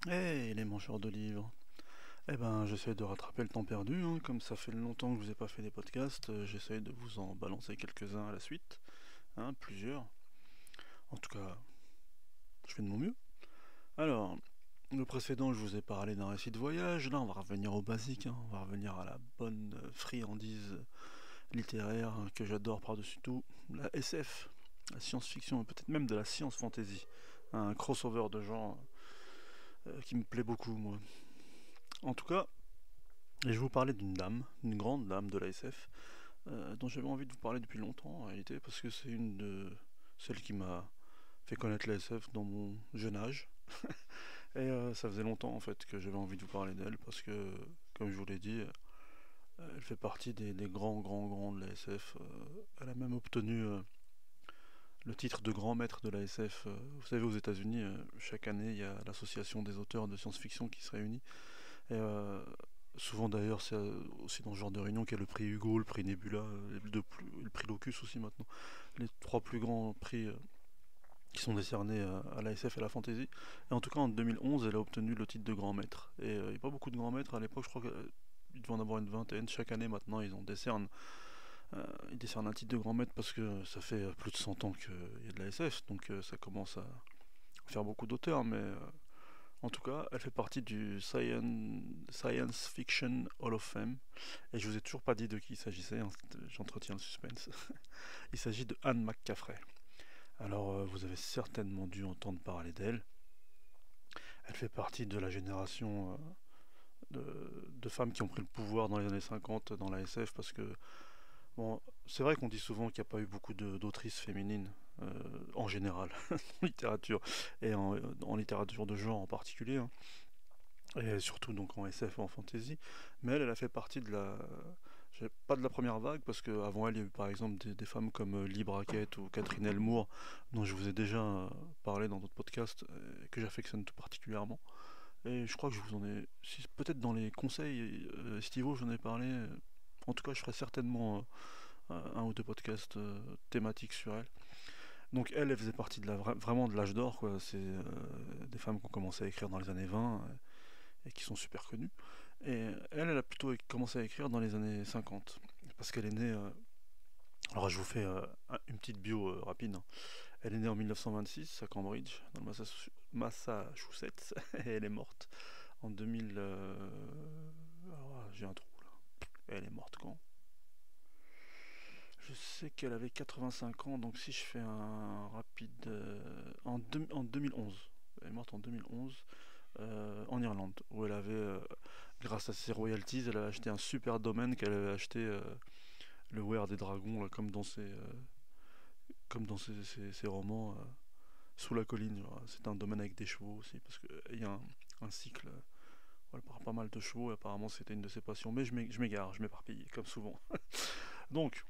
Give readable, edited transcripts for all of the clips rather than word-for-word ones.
Hey, les mangeurs de livres. Eh ben, j'essaie de rattraper le temps perdu, hein. Comme ça fait longtemps que je vous ai pas fait des podcasts, j'essaie de vous en balancer quelques-uns à la suite, hein, plusieurs. En tout cas, je fais de mon mieux. Alors, le précédent, je vous ai parlé d'un récit de voyage. Là, on va revenir au basique, hein. On va revenir à la bonne friandise littéraire, hein, que j'adore par-dessus tout, la SF, la science-fiction, et peut-être même de la science-fantasy. Un crossover de genre qui me plaît beaucoup, moi. En tout cas, et je vais vous parler d'une dame, une grande dame de la SF, dont j'avais envie de vous parler depuis longtemps en réalité, parce que c'est une de celles qui m'a fait connaître la SF dans mon jeune âge. Et ça faisait longtemps en fait que j'avais envie de vous parler d'elle, parce que, comme je vous l'ai dit, elle fait partie des grands de la SF. Elle a même obtenu le titre de grand maître de la SF. Vous savez, aux États-Unis, chaque année, il y a l'association des auteurs de science-fiction qui se réunit. Et souvent d'ailleurs, c'est aussi dans ce genre de réunion qu'il y a le prix Hugo, le prix Nebula, le prix Locus aussi maintenant. Les trois plus grands prix qui sont décernés à la SF et à la fantasy. Et en tout cas, en 2011, elle a obtenu le titre de grand maître. Et il n'y a pas beaucoup de grands maîtres à l'époque, je crois qu'il devait en avoir une vingtaine. Chaque année maintenant, ils décernent un titre de grand maître parce que ça fait plus de 100 ans qu'il y a de la SF. Donc ça commence à faire beaucoup d'auteurs, mais en tout cas, elle fait partie du Science Fiction Hall of Fame. Et je vous ai toujours pas dit de qui il s'agissait, hein, j'entretiens le suspense. Il s'agit de Anne McCaffrey. Alors, vous avez certainement dû entendre parler d'elle. Elle fait partie de la génération de femmes qui ont pris le pouvoir dans les années 50 dans la SF, parce que, bon, c'est vrai qu'on dit souvent qu'il n'y a pas eu beaucoup d'autrices féminines en général en littérature, et en littérature de genre en particulier, hein. Et surtout donc en SF et en fantasy. Mais elle a fait partie de pas de la première vague, parce qu'avant elle, il y a eu par exemple des femmes comme Lee Brackett ou Catherine Elmour, dont je vous ai déjà parlé dans d'autres podcasts, que j'affectionne tout particulièrement. Et je crois que je vous en ai, si, peut-être dans les conseils estivaux, j'en ai parlé. En tout cas, je ferai certainement un ou deux podcasts thématiques sur elle. Donc elle faisait partie vraiment de l'âge d'or, quoi. C'est des femmes qui ont commencé à écrire dans les années 20 et qui sont super connues. Et elle a plutôt commencé à écrire dans les années 50, parce qu'elle est née. Alors je vous fais une petite bio rapide, hein. Elle est née en 1926 à Cambridge, dans le Massachusetts, et elle est morte en 2000. Alors j'ai un trou là. Elle est morte quand? Je sais qu'elle avait 85 ans, donc si je fais un rapide. En 2011. Elle est morte en 2011 en Irlande, où elle avait, grâce à ses royalties, elle a acheté un super domaine qu'elle avait acheté, le Weir des Dragons, là, comme dans ses romans, sous la colline. C'est un domaine avec des chevaux aussi, parce qu'il y a un cycle, voilà, par pas mal de chevaux, et apparemment c'était une de ses passions. Mais je m'égare, je m'éparpille, comme souvent. Donc,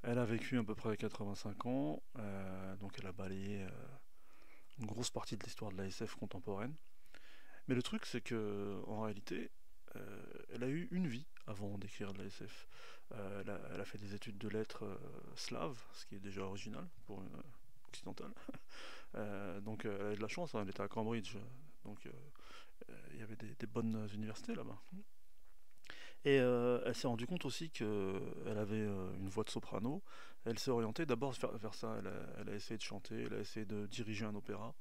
elle a vécu à peu près 85 ans, donc elle a balayé une grosse partie de l'histoire de la SF contemporaine. Mais le truc, c'est que en réalité, elle a eu une vie avant d'écrire de la SF. Elle a fait des études de lettres slaves, ce qui est déjà original pour une occidentale. Donc elle a eu de la chance, hein, elle était à Cambridge, donc il y avait des bonnes universités là-bas. Et elle s'est rendue compte aussi qu'elle avait une voix de soprano. Elle s'est orientée d'abord vers ça. Elle a essayé de chanter, elle a essayé de diriger un opéra.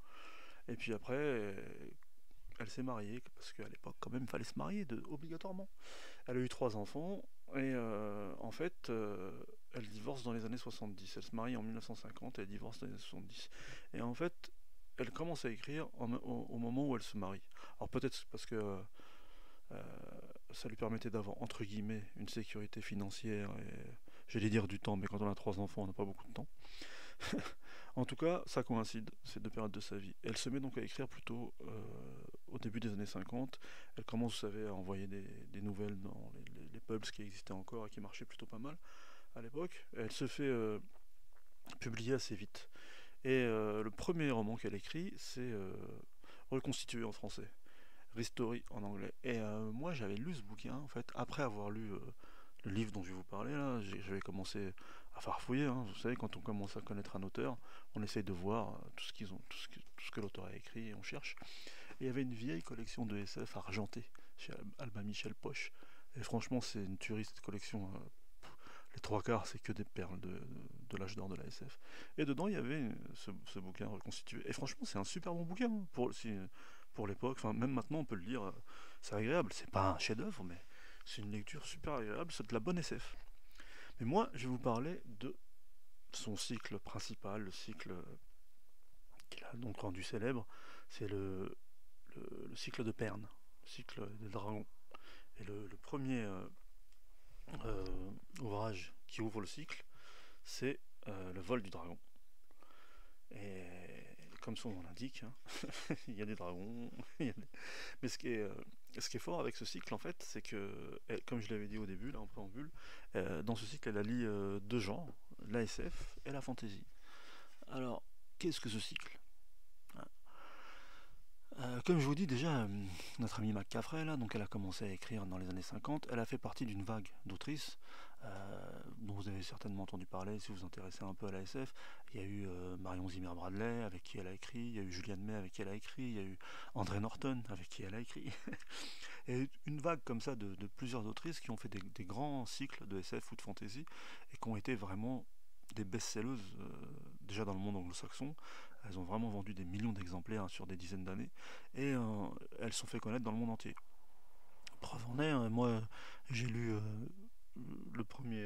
Et puis après, elle s'est mariée, parce qu'à l'époque, quand même, il fallait se marier obligatoirement. Elle a eu trois enfants, et en fait, elle divorce dans les années 70. Elle se marie en 1950 et elle divorce dans les années 70. Et en fait, elle commence à écrire au moment où elle se marie. Alors peut-être parce que euh, ça lui permettait d'avoir, entre guillemets, une sécurité financière et, j'allais dire, du temps, mais quand on a trois enfants, on n'a pas beaucoup de temps. En tout cas, ça coïncide, ces deux périodes de sa vie. Elle se met donc à écrire plutôt au début des années 50. Elle commence, vous savez, à envoyer des nouvelles dans les pubs qui existaient encore et qui marchaient plutôt pas mal à l'époque. Elle se fait publier assez vite. Et le premier roman qu'elle écrit, c'est Reconstitué en français, Restory en anglais. Et moi, j'avais lu ce bouquin, en fait, après avoir lu le livre dont je vais vous parler là. J'avais commencé à farfouiller, hein. Vous savez, quand on commence à connaître un auteur, on essaye de voir tout ce qu'ils ont, tout ce que l'auteur a écrit, et on cherche. Et il y avait une vieille collection de SF argentée chez Albin Michel Poche. Et franchement, c'est une tuerie cette collection. Les trois quarts, c'est que des perles de l'âge d'or de la SF. Et dedans, il y avait ce bouquin reconstitué. Et franchement, c'est un super bon bouquin hein, pour l'époque. Enfin, même maintenant, on peut le lire. C'est agréable. C'est pas un chef-d'œuvre, mais c'est une lecture super agréable. C'est de la bonne SF. Mais moi, je vais vous parler de son cycle principal, le cycle qu'il a donc rendu célèbre. C'est le cycle de Perne, le cycle des dragons. Et le premier ouvrage qui ouvre le cycle, c'est le vol du dragon. Et comme son nom l'indique, hein, il y a des dragons. Mais ce qui est fort avec ce cycle, en fait, c'est que, comme je l'avais dit au début, là en préambule, dans ce cycle, elle allie deux genres, la SF et la fantasy. Alors, qu'est-ce que ce cycle? Comme je vous dis déjà, notre amie McCaffrey, là, donc elle a commencé à écrire dans les années 50, elle a fait partie d'une vague d'autrices dont vous avez certainement entendu parler si vous vous intéressez un peu à la SF. Il y a eu Marion Zimmer Bradley avec qui elle a écrit, il y a eu Julianne May avec qui elle a écrit, il y a eu André Norton avec qui elle a écrit. Et une vague comme ça de plusieurs autrices qui ont fait des grands cycles de SF ou de fantasy et qui ont été vraiment des best-selleuses déjà dans le monde anglo-saxon. Elles ont vraiment vendu des millions d'exemplaires hein, sur des dizaines d'années et elles sont fait connaître dans le monde entier. Preuve en est, moi j'ai lu le premier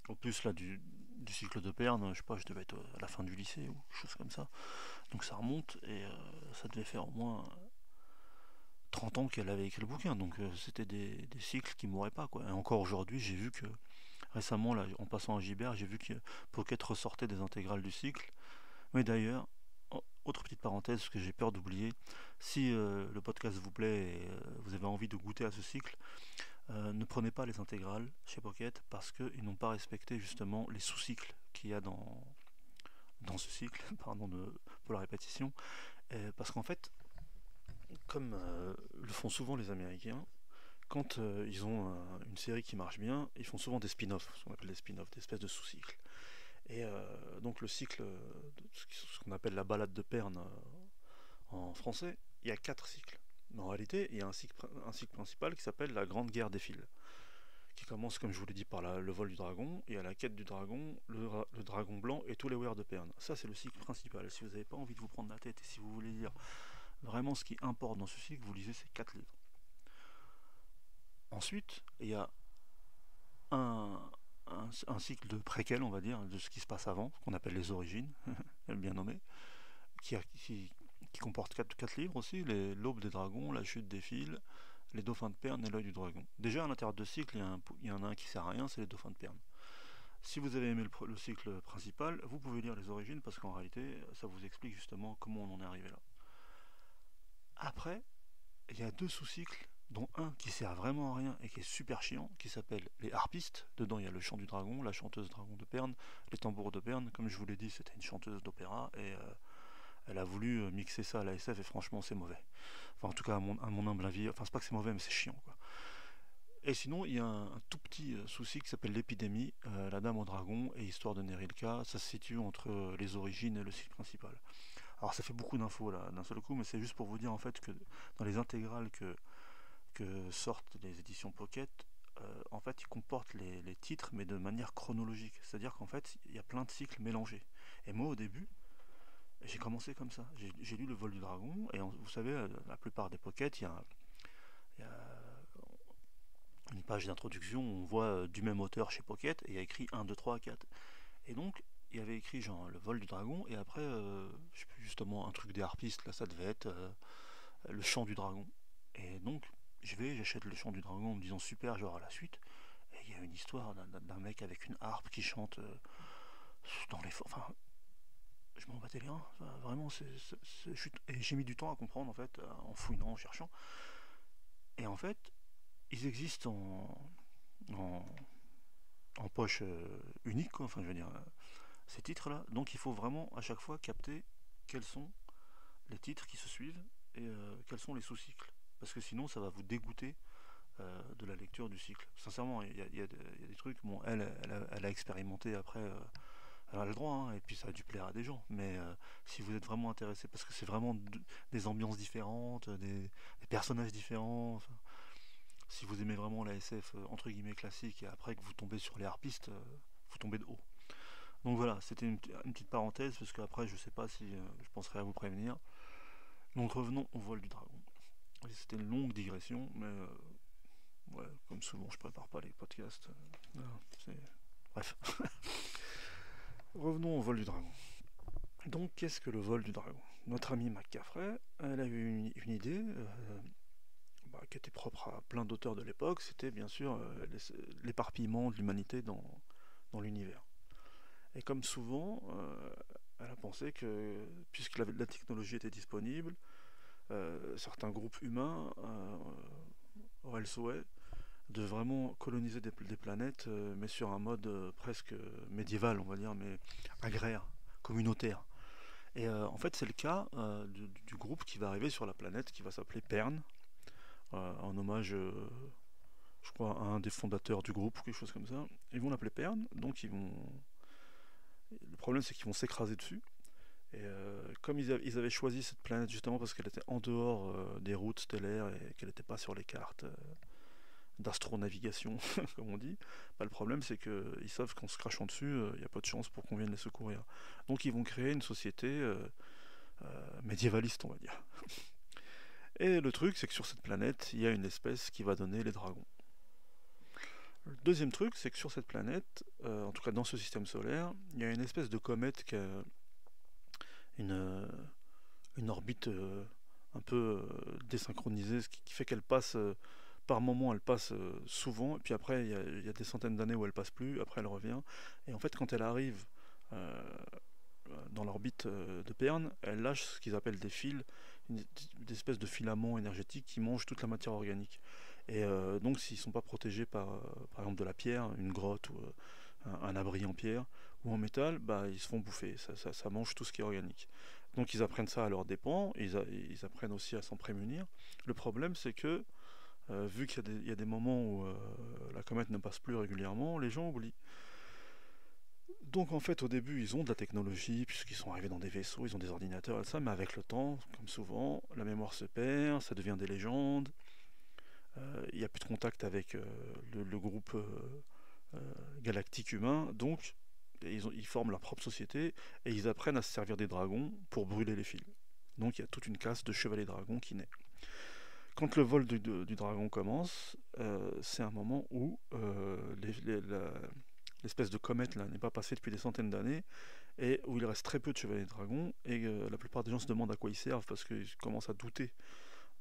opus là, du cycle de Perne, je sais pas, je devais être à la fin du lycée ou quelque chose comme ça. Donc ça remonte et ça devait faire au moins 30 ans qu'elle avait écrit le bouquin, donc c'était des cycles qui mourraient pas quoi. Et encore aujourd'hui, j'ai vu que récemment, là, en passant à Gibert, j'ai vu que Pocket ressortait des intégrales du cycle. Mais d'ailleurs, autre petite parenthèse, parce que j'ai peur d'oublier, si le podcast vous plaît et vous avez envie de goûter à ce cycle, ne prenez pas les intégrales chez Pocket parce qu'ils n'ont pas respecté justement les sous-cycles qu'il y a dans ce cycle, pardon pour la répétition, parce qu'en fait, comme le font souvent les Américains, quand ils ont une série qui marche bien, ils font souvent des spin-offs, ce qu'on appelle des spin-offs, des espèces de sous-cycles. Et donc le cycle, ce qu'on appelle la balade de Perne en français, il y a 4 cycles. Mais en réalité, il y a un cycle principal qui s'appelle la Grande Guerre des Fils, qui commence, comme je vous l'ai dit, par le vol du dragon, et à la quête du dragon, le dragon blanc et tous les Weir de Perne. Ça, c'est le cycle principal. Si vous n'avez pas envie de vous prendre la tête et si vous voulez lire vraiment ce qui importe dans ce cycle, vous lisez ces 4 livres. Ensuite, il y a un cycle de préquel, on va dire, de ce qui se passe avant, qu'on appelle les origines, bien nommé, qui comporte 4 livres aussi, l'aube des dragons, la chute des fils, les dauphins de Perne et l'œil du dragon. Déjà à l'intérieur de cycle, il y en a un qui sert à rien, c'est les dauphins de Perne. Si vous avez aimé le cycle principal, vous pouvez lire les origines parce qu'en réalité, ça vous explique justement comment on en est arrivé là. Après, il y a 2 sous-cycles, dont un qui sert vraiment à rien et qui est super chiant, qui s'appelle les harpistes. Dedans, il y a le chant du dragon, la chanteuse dragon de Perne, les tambours de Perne. Comme je vous l'ai dit, c'était une chanteuse d'opéra et elle a voulu mixer ça à la SF et franchement, c'est mauvais. Enfin, en tout cas, à mon humble avis, enfin, c'est pas que c'est mauvais, mais c'est chiant, quoi. Et sinon, il y a un tout petit souci qui s'appelle l'épidémie, la dame au dragon et histoire de Nerilka. Ça se situe entre les origines et le cycle principal. Alors ça fait beaucoup d'infos là d'un seul coup, mais c'est juste pour vous dire en fait que dans les intégrales que sortent les éditions Pocket, en fait ils comportent les titres mais de manière chronologique. C'est-à-dire qu'en fait il y a plein de cycles mélangés. Et moi au début, j'ai commencé comme ça. J'ai lu Le Vol du Dragon, et vous savez, la plupart des Pocket, il y a une page d'introduction où on voit du même auteur chez Pocket, et il y a écrit 1, 2, 3, 4. Et donc, il y avait écrit genre Le Vol du Dragon, et après, je sais plus, justement, un truc des harpistes, là ça devait être Le Chant du Dragon. Et donc, j'achète Le Chant du Dragon en me disant super, genre à la suite. Et il y a une histoire d'un mec avec une harpe qui chante dans les. Enfin, je m'en battais les reins. Vraiment, et j'ai mis du temps à comprendre en fait, en fouinant, en cherchant. Et en fait, ils existent en, en poche unique, quoi. Enfin, je veux dire, ces titres-là. Donc, il faut vraiment à chaque fois capter quels sont les titres qui se suivent et quels sont les sous-cycles. Parce que sinon, ça va vous dégoûter de la lecture du cycle. Sincèrement, il y a des trucs. Bon, elle a expérimenté après Elle a le droit, hein, et puis ça a dû plaire à des gens. Mais si vous êtes vraiment intéressé, parce que c'est vraiment des ambiances différentes, des personnages différents. Enfin, si vous aimez vraiment la SF entre guillemets classique, et après que vous tombez sur les harpistes, vous tombez de haut. Donc voilà, c'était une petite parenthèse, parce qu'après je sais pas si je penserai à vous prévenir. Donc revenons au vol du dragon. C'était une longue digression, mais ouais, comme souvent je prépare pas les podcasts. Bref. Revenons au vol du dragon. Donc qu'est-ce que le vol du dragon? Notre amie McCaffrey, elle a eu une idée qui était propre à plein d'auteurs de l'époque, c'était bien sûr l'éparpillement de l'humanité dans l'univers. Et comme souvent, elle a pensé que, puisque la technologie était disponible, certains groupes humains auraient le souhait de vraiment coloniser des planètes, mais sur un mode presque médiéval, on va dire, mais agraire, communautaire. Et en fait, c'est le cas du groupe qui va arriver sur la planète, qui va s'appeler Pern, en hommage, je crois, à un des fondateurs du groupe, ou quelque chose comme ça. Ils vont l'appeler Pern, donc ils vont. Le problème, c'est qu'ils vont s'écraser dessus. Et comme ils avaient choisi cette planète justement parce qu'elle était en dehors des routes stellaires et qu'elle n'était pas sur les cartes d'astronavigation, comme on dit, bah, le problème c'est qu'ils savent qu'en se crachant dessus, il n'y a pas de chance pour qu'on vienne les secourir. Donc ils vont créer une société médiévaliste, on va dire. Et le truc, c'est que sur cette planète, il y a une espèce qui va donner les dragons. Le deuxième truc, c'est que sur cette planète, en tout cas dans ce système solaire, il y a une espèce de comète qui a une orbite un peu désynchronisée, ce qui fait qu'elle passe, par moment, elle passe souvent, et puis après, il y a des centaines d'années où elle passe plus, après elle revient. Et en fait, quand elle arrive euh, dans l'orbite de Pern, elle lâche ce qu'ils appellent des fils, des espèces de filaments énergétiques qui mangent toute la matière organique. Et donc, s'ils ne sont pas protégés par exemple, de la pierre, une grotte ou un abri en pierre ou en métal, bah, ils se font bouffer. Ça mange tout ce qui est organique. Donc, ils apprennent ça à leurs dépens, ils apprennent aussi à s'en prémunir. Le problème, c'est que, vu qu'il y a des moments où la comète ne passe plus régulièrement, les gens oublient. Donc en fait au début ils ont de la technologie puisqu'ils sont arrivés dans des vaisseaux, ils ont des ordinateurs et ça, mais avec le temps, comme souvent, la mémoire se perd, ça devient des légendes, il n'y a plus de contact avec le groupe galactique humain, donc ils forment leur propre société et ils apprennent à se servir des dragons pour brûler les fils. Donc il y a toute une caste de chevaliers dragons qui naît. Quand le vol du dragon commence, c'est un moment où l'espèce de comète là n'est pas passée depuis des centaines d'années et où il reste très peu de chevaliers dragons et la plupart des gens se demandent à quoi ils servent parce qu'ils commencent à douter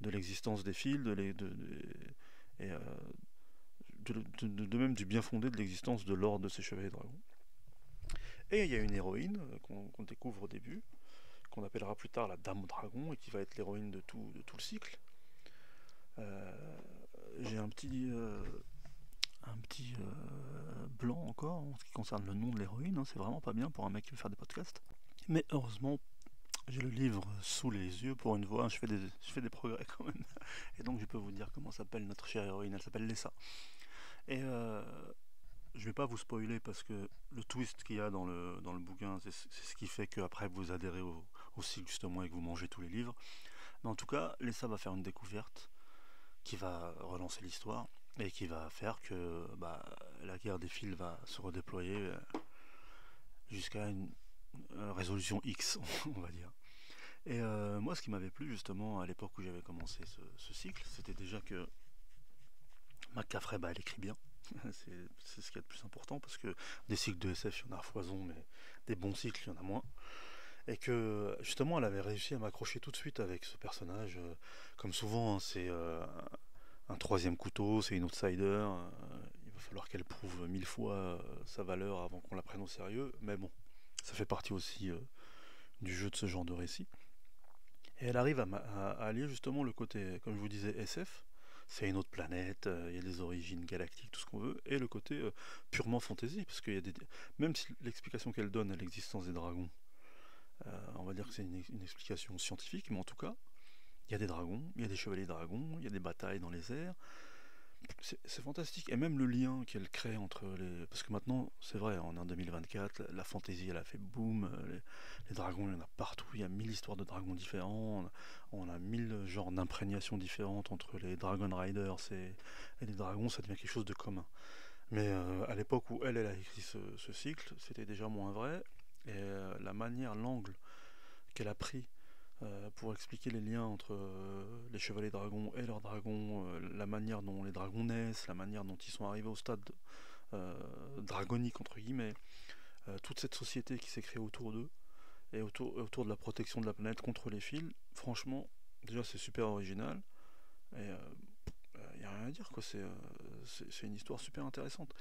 de l'existence des fils et de même du bien fondé de l'existence de l'ordre de ces chevaliers dragons. Et il y a une héroïne qu'on découvre au début, qu'on appellera plus tard la Dame au Dragon et qui va être l'héroïne de tout le cycle. J'ai un petit blanc encore en ce qui concerne le nom de l'héroïne, hein, c'est vraiment pas bien pour un mec qui veut faire des podcasts. Mais heureusement, j'ai le livre sous les yeux pour une fois, je fais des progrès quand même. Et donc je peux vous dire comment s'appelle notre chère héroïne, elle s'appelle Lessa. Et je vais pas vous spoiler parce que le twist qu'il y a dans le bouquin, c'est ce qui fait qu'après vous adhérez au cycle justement et que vous mangez tous les livres. Mais en tout cas, Lessa va faire une découverte qui va relancer l'histoire et qui va faire que la guerre des fils va se redéployer jusqu'à une résolution X, on va dire. Et moi, ce qui m'avait plu justement à l'époque où j'avais commencé ce cycle, c'était déjà que McCaffrey, elle écrit bien. C'est ce qu'il y a de plus important parce que des cycles de SF, il y en a à foison, mais des bons cycles, il y en a moins. Et que justement, elle avait réussi à m'accrocher tout de suite avec ce personnage. Comme souvent, hein, c'est un troisième couteau, c'est une outsider. Il va falloir qu'elle prouve 1000 fois sa valeur avant qu'on la prenne au sérieux. Mais bon, ça fait partie aussi du jeu de ce genre de récit. Et elle arrive à allier justement le côté, comme je vous disais, SF. C'est une autre planète, il y a des origines galactiques, tout ce qu'on veut, et le côté purement fantasy, parce qu'il y a même si l'explication qu'elle donne à l'existence des dragons, on va dire que c'est une explication scientifique, mais en tout cas, il y a des dragons, il y a des chevaliers dragons, il y a des batailles dans les airs, c'est fantastique. Et même le lien qu'elle crée entre les. Parce que maintenant, c'est vrai, on est en 2024, la fantasy elle a fait boom, les dragons, il y en a partout, il y a 1000 histoires de dragons différents, on a 1000 genres d'imprégnation différentes entre les Dragon Riders et les dragons, ça devient quelque chose de commun. Mais à l'époque où elle a écrit ce cycle, c'était déjà moins vrai. Et la manière, l'angle qu'elle a pris pour expliquer les liens entre les chevaliers dragons et leurs dragons, la manière dont les dragons naissent, la manière dont ils sont arrivés au stade dragonique entre guillemets, toute cette société qui s'est créée autour d'eux et autour de la protection de la planète contre les fils, franchement, déjà c'est super original et il n'y a rien à dire quoi, c'est une histoire super intéressante.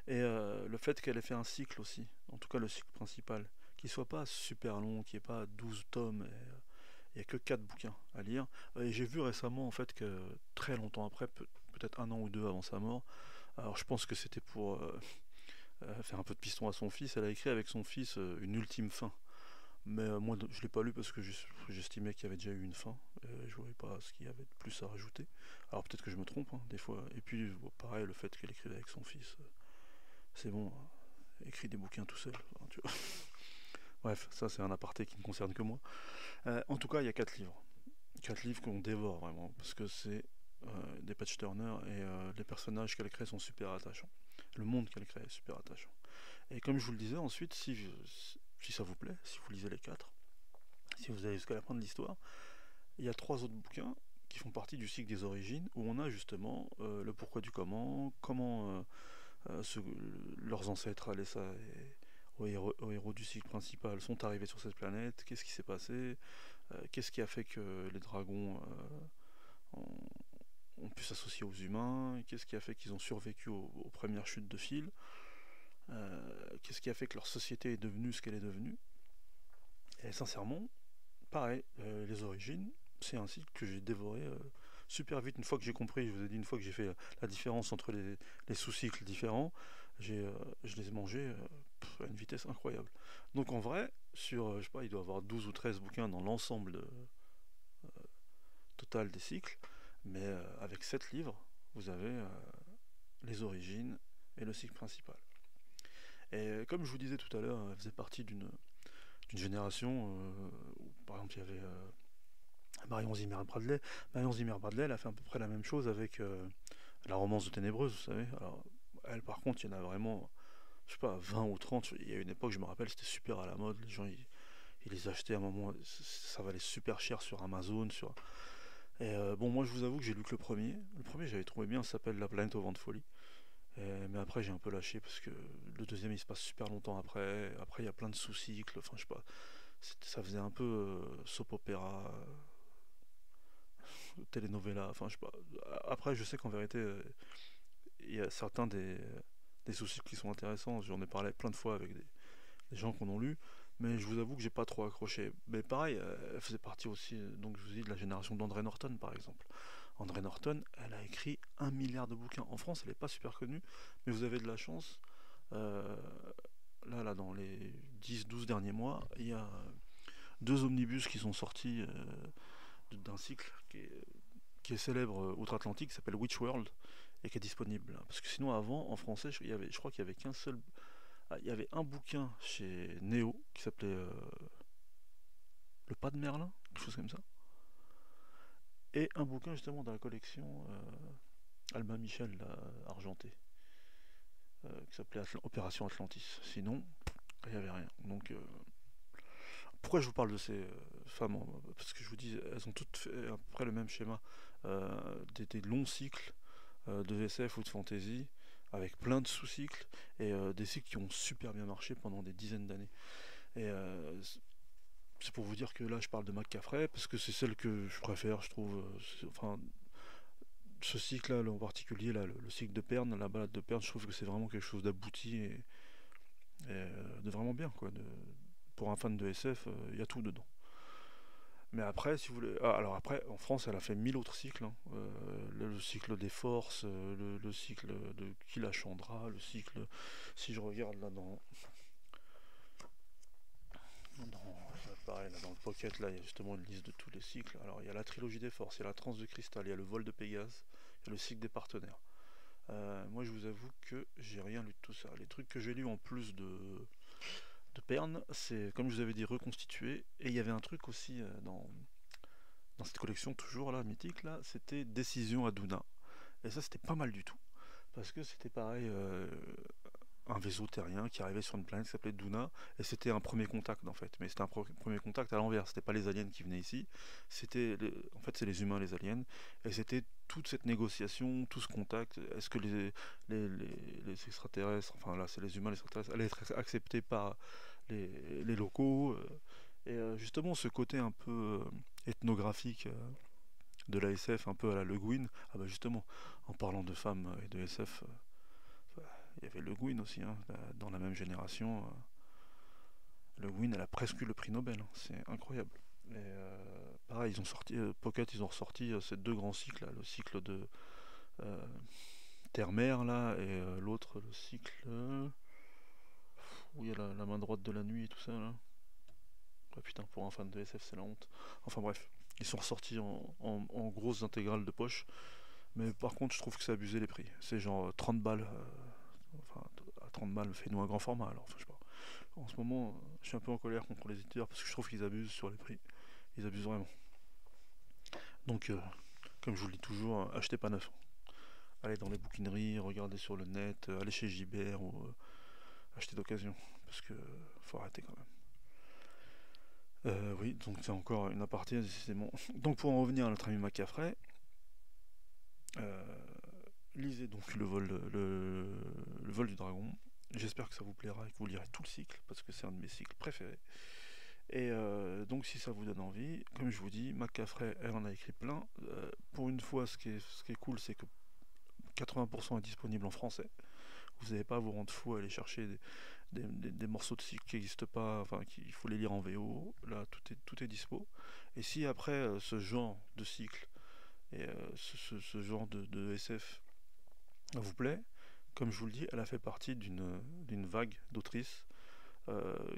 Et le fait qu'elle ait fait un cycle aussi, en tout cas le cycle principal, qui soit pas super long, qui ait pas 12 tomes et il n'y a que 4 bouquins à lire. Et j'ai vu récemment en fait que très longtemps après, peut-être un an ou deux avant sa mort, alors je pense que c'était pour faire un peu de piston à son fils, elle a écrit avec son fils une ultime fin. Mais moi je l'ai pas lu parce que j'estimais qu'il y avait déjà eu une fin. Je voyais pas ce qu'il y avait de plus à rajouter. Alors peut-être que je me trompe hein, des fois. Et puis bon, pareil, le fait qu'elle écrivait avec son fils, c'est bon, écrit des bouquins tout seul. Enfin, tu vois. Bref, ça c'est un aparté qui ne concerne que moi. En tout cas, il y a 4 livres. 4 livres qu'on dévore vraiment, parce que c'est des patch Turner et les personnages qu'elle crée sont super attachants. Le monde qu'elle crée est super attachant. Et comme je vous le disais, ensuite, si ça vous plaît, si vous lisez les 4, si vous allez jusqu'à la fin de l'histoire, il y a 3 autres bouquins qui font partie du cycle des origines, où on a justement le pourquoi du comment ce- leurs ancêtres, Alessa et aux héros du cycle principal, sont arrivés sur cette planète, qu'est-ce qui s'est passé, qu'est-ce qui a fait que les dragons ont pu s'associer aux humains, qu'est-ce qui a fait qu'ils ont survécu aux premières chutes de fil, qu'est-ce qui a fait que leur société est devenue ce qu'elle est devenue. Et sincèrement, pareil, les origines, c'est un cycle que j'ai dévoré super vite. Une fois que j'ai compris, je vous ai dit, une fois que j'ai fait la différence entre les sous-cycles différents, je les ai mangés à une vitesse incroyable. Donc en vrai, sur, je sais pas, il doit y avoir 12 ou 13 bouquins dans l'ensemble total des cycles, mais avec 7 livres, vous avez les origines et le cycle principal. Et comme je vous disais tout à l'heure, elle faisait partie d'une génération où, par exemple, il y avait Marion Zimmer Bradley. Marion Zimmer Bradley, elle a fait à peu près la même chose avec la romance de Ténébreuse, vous savez. Alors, elle, par contre, il y en a vraiment, je sais pas, 20 ou 30. Il y a une époque, je me rappelle, c'était super à la mode. Les gens, ils les achetaient à un moment, ça valait super cher sur Amazon. Et bon, moi, je vous avoue que j'ai lu que le premier. Le premier, j'avais trouvé bien, ça s'appelle La planète au vent de folie. Mais après, j'ai un peu lâché parce que le deuxième, il se passe super longtemps après. Après, il y a plein de sous-cycles. Enfin, je sais pas. Ça faisait un peu soap opéra, telenovela. Enfin, je sais pas. Après, je sais qu'en vérité, il y a certains des sous-cycles qui sont intéressants. J'en ai parlé plein de fois avec des gens qu'on a lu. Mais je vous avoue que j'ai pas trop accroché. Mais pareil, elle faisait partie aussi, donc je vous dis, de la génération d'André Norton, par exemple. André Norton, elle a écrit 1 milliard de bouquins. En France, elle n'est pas super connue, mais vous avez de la chance. Euh, là, dans les 10-12 derniers mois, il y a 2 omnibus qui sont sortis d'un cycle qui est célèbre outre-Atlantique, qui s'appelle Witch World, et qui est disponible là. Parce que sinon, avant, en français, je crois qu'il y avait qu'un seul. Ah, il y avait un bouquin chez Néo qui s'appelait Le Pas de Merlin, quelque chose comme ça. Et un bouquin justement dans la collection Albin Michel, là, argenté, qui s'appelait Opération Atlantis. Sinon, il n'y avait rien. Donc, pourquoi je vous parle de ces femmes Parce que je vous dis, elles ont toutes fait à peu près le même schéma. Des longs cycles de SF ou de fantasy, avec plein de sous-cycles, et des cycles qui ont super bien marché pendant des dizaines d'années. Et c'est pour vous dire que là, je parle de McCaffrey, parce que c'est celle que je préfère, je trouve. Enfin, ce cycle-là, en particulier, là, le cycle de Perne, la balade de Perne, je trouve que c'est vraiment quelque chose d'abouti et de vraiment bien, quoi. Pour un fan de SF, il y a tout dedans. Mais après, si vous voulez. Ah, alors après, en France, elle a fait 1000 autres cycles, hein. Le cycle des forces, le cycle de Kila Chandra, le cycle. Si je regarde là pareil, là, dans le pocket, là, il y a justement une liste de tous les cycles. Alors, il y a la trilogie des forces, il y a la transe de cristal, il y a le vol de Pégase, il y a le cycle des partenaires. Moi je vous avoue que j'ai rien lu de tout ça. Les trucs que j'ai lus en plus de Pern, c'est comme je vous avais dit reconstitué. Et il y avait un truc aussi dans cette collection toujours là, mythique là, c'était Décision à Duna. Et ça c'était pas mal du tout. Parce que c'était pareil, un vaisseau terrien qui arrivait sur une planète qui s'appelait Duna, et c'était un premier contact en fait. Mais c'était un premier contact à l'envers, c'était pas les aliens qui venaient ici, en fait c'est les humains les aliens, et c'était toute cette négociation, tout ce contact, est-ce que les extraterrestres, enfin là c'est les humains, les extraterrestres, allaient être acceptés par les locaux, justement ce côté un peu ethnographique de la SF, un peu à la Le Guin, ah bah justement, en parlant de femmes et de SF, il y avait Le Guin aussi, hein, dans la même génération. Le Guin, elle a presque eu le prix Nobel, hein, c'est incroyable. Et pareil, ils ont sorti, Pocket, ils ont ressorti ces deux grands cycles, là, le cycle de euh, Terre-Mer, là, et l'autre, le cycle où il y a la main droite de la nuit et tout ça, là. Ah, putain, pour un fan de SF, c'est la honte. Enfin bref, ils sont ressortis en grosses intégrales de poche, mais par contre, je trouve que c'est abusé les prix. C'est genre 30 balles, enfin, à 30 balles, fais-nous un grand format alors, enfin, je sais pas. En ce moment, je suis un peu en colère contre les éditeurs parce que je trouve qu'ils abusent sur les prix. Ils abusent vraiment. Donc, comme je vous le dis toujours, achetez pas neuf. Allez dans les bouquineries, regardez sur le net, allez chez Gibert ou achetez d'occasion. Parce que faut arrêter quand même. Oui, donc c'est encore une aparté, décidément. Donc pour en revenir à notre ami Macafray, euh, lisez donc le vol du dragon. J'espère que ça vous plaira et que vous lirez tout le cycle, parce que c'est un de mes cycles préférés. Et donc si ça vous donne envie, comme je vous dis, Macafray, elle en a écrit plein. Pour une fois, ce qui est cool, c'est que 80% est disponible en français. Vous n'avez pas à vous rendre fou à aller chercher des morceaux de cycle qui n'existent pas, enfin il faut les lire en VO. Là, tout est dispo. Et si après ce genre de cycle et ce genre de SF vous plaît, comme je vous le dis, elle a fait partie d'une vague d'autrices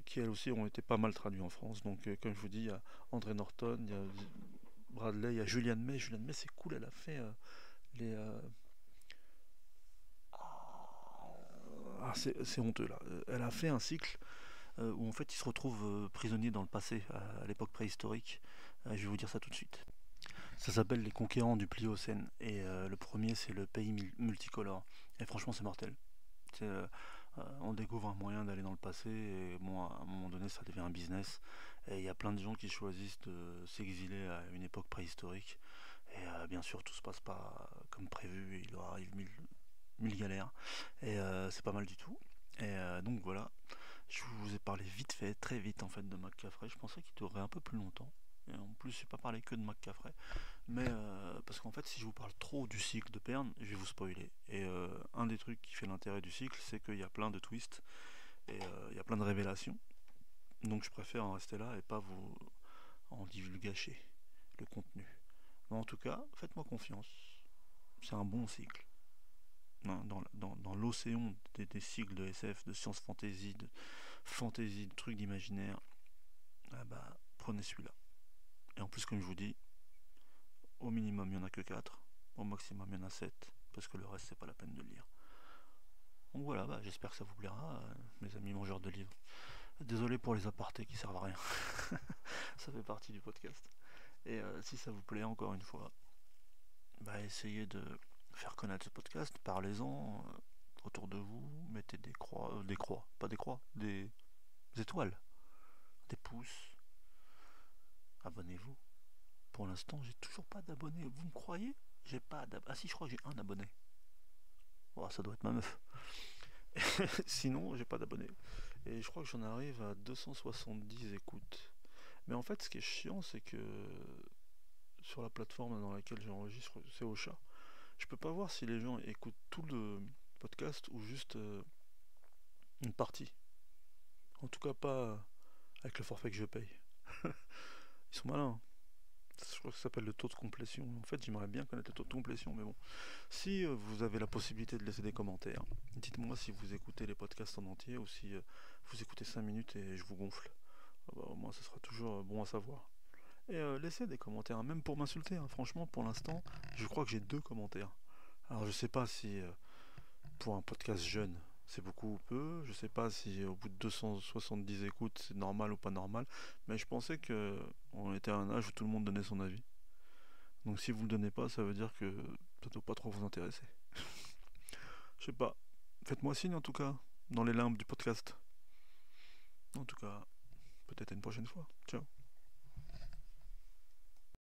qui elles aussi ont été pas mal traduits en France. Donc comme je vous dis, il y a André Norton, il y a Bradley, il y a Julianne May. Julianne May c'est cool, elle a fait les... Ah, c'est honteux là. Elle a fait un cycle où en fait il se retrouve prisonnier dans le passé, à l'époque préhistorique. Je vais vous dire ça tout de suite. Ça s'appelle Les Conquérants du Pliocène et le premier c'est le pays multicolore. Et franchement c'est mortel. On découvre un moyen d'aller dans le passé et bon, à un moment donné ça devient un business et il y a plein de gens qui choisissent de s'exiler à une époque préhistorique et bien sûr tout se passe pas comme prévu et il leur arrive mille galères et c'est pas mal du tout et donc voilà, je vous ai parlé vite fait, très vite en fait de McCaffrey. Je pensais qu'il durerait un peu plus longtemps et en plus j'ai pas parlé que de McCaffrey. Mais parce qu'en fait, si je vous parle trop du cycle de Pern, je vais vous spoiler. Et un des trucs qui fait l'intérêt du cycle, c'est qu'il y a plein de twists et il y a plein de révélations. Donc je préfère en rester là et pas vous en divulgacher le contenu. Mais en tout cas, faites-moi confiance. C'est un bon cycle. Dans l'océan des cycles de SF, de science fantasy, de trucs d'imaginaire, ah bah, prenez celui-là. Et en plus, comme je vous dis, au minimum, il n'y en a que 4. Au maximum, il y en a 7. Parce que le reste, c'est pas la peine de le lire. Donc voilà, bah, j'espère que ça vous plaira, mes amis mangeurs de livres. Désolé pour les apartés qui servent à rien. Ça fait partie du podcast. Et si ça vous plaît, encore une fois, bah, essayez de faire connaître ce podcast. Parlez-en autour de vous. Mettez des croix, pas des croix, des étoiles, des pouces. Abonnez-vous. Pour l'instant, j'ai toujours pas d'abonnés. Vous me croyez? J'ai pas d'abonnés. Ah si, je crois que j'ai un abonné. Oh, ça doit être ma meuf. Sinon, j'ai pas d'abonnés. Et je crois que j'en arrive à 270 écoutes. Mais en fait, ce qui est chiant, c'est que sur la plateforme dans laquelle j'enregistre, c'est Ocha. Je peux pas voir si les gens écoutent tout le podcast ou juste une partie. En tout cas, pas avec le forfait que je paye. Ils sont malins, hein. Je crois que ça s'appelle le taux de complétion. En fait, j'aimerais bien connaître le taux de complétion, mais bon. Si vous avez la possibilité de laisser des commentaires, dites-moi si vous écoutez les podcasts en entier ou si vous écoutez 5 minutes et je vous gonfle. Ah bah, au moins, ce sera toujours bon à savoir. Et laissez des commentaires, même pour m'insulter, hein. Franchement, pour l'instant, je crois que j'ai 2 commentaires. Alors, je sais pas si pour un podcast jeune, c'est beaucoup ou peu. Je sais pas si au bout de 270 écoutes, c'est normal ou pas normal, mais je pensais que on était à un âge où tout le monde donnait son avis. Donc si vous le donnez pas, ça veut dire que ça doit pas trop vous intéresser. Je sais pas. Faites-moi signe en tout cas, dans les limbes du podcast. En tout cas, peut-être à une prochaine fois. Ciao.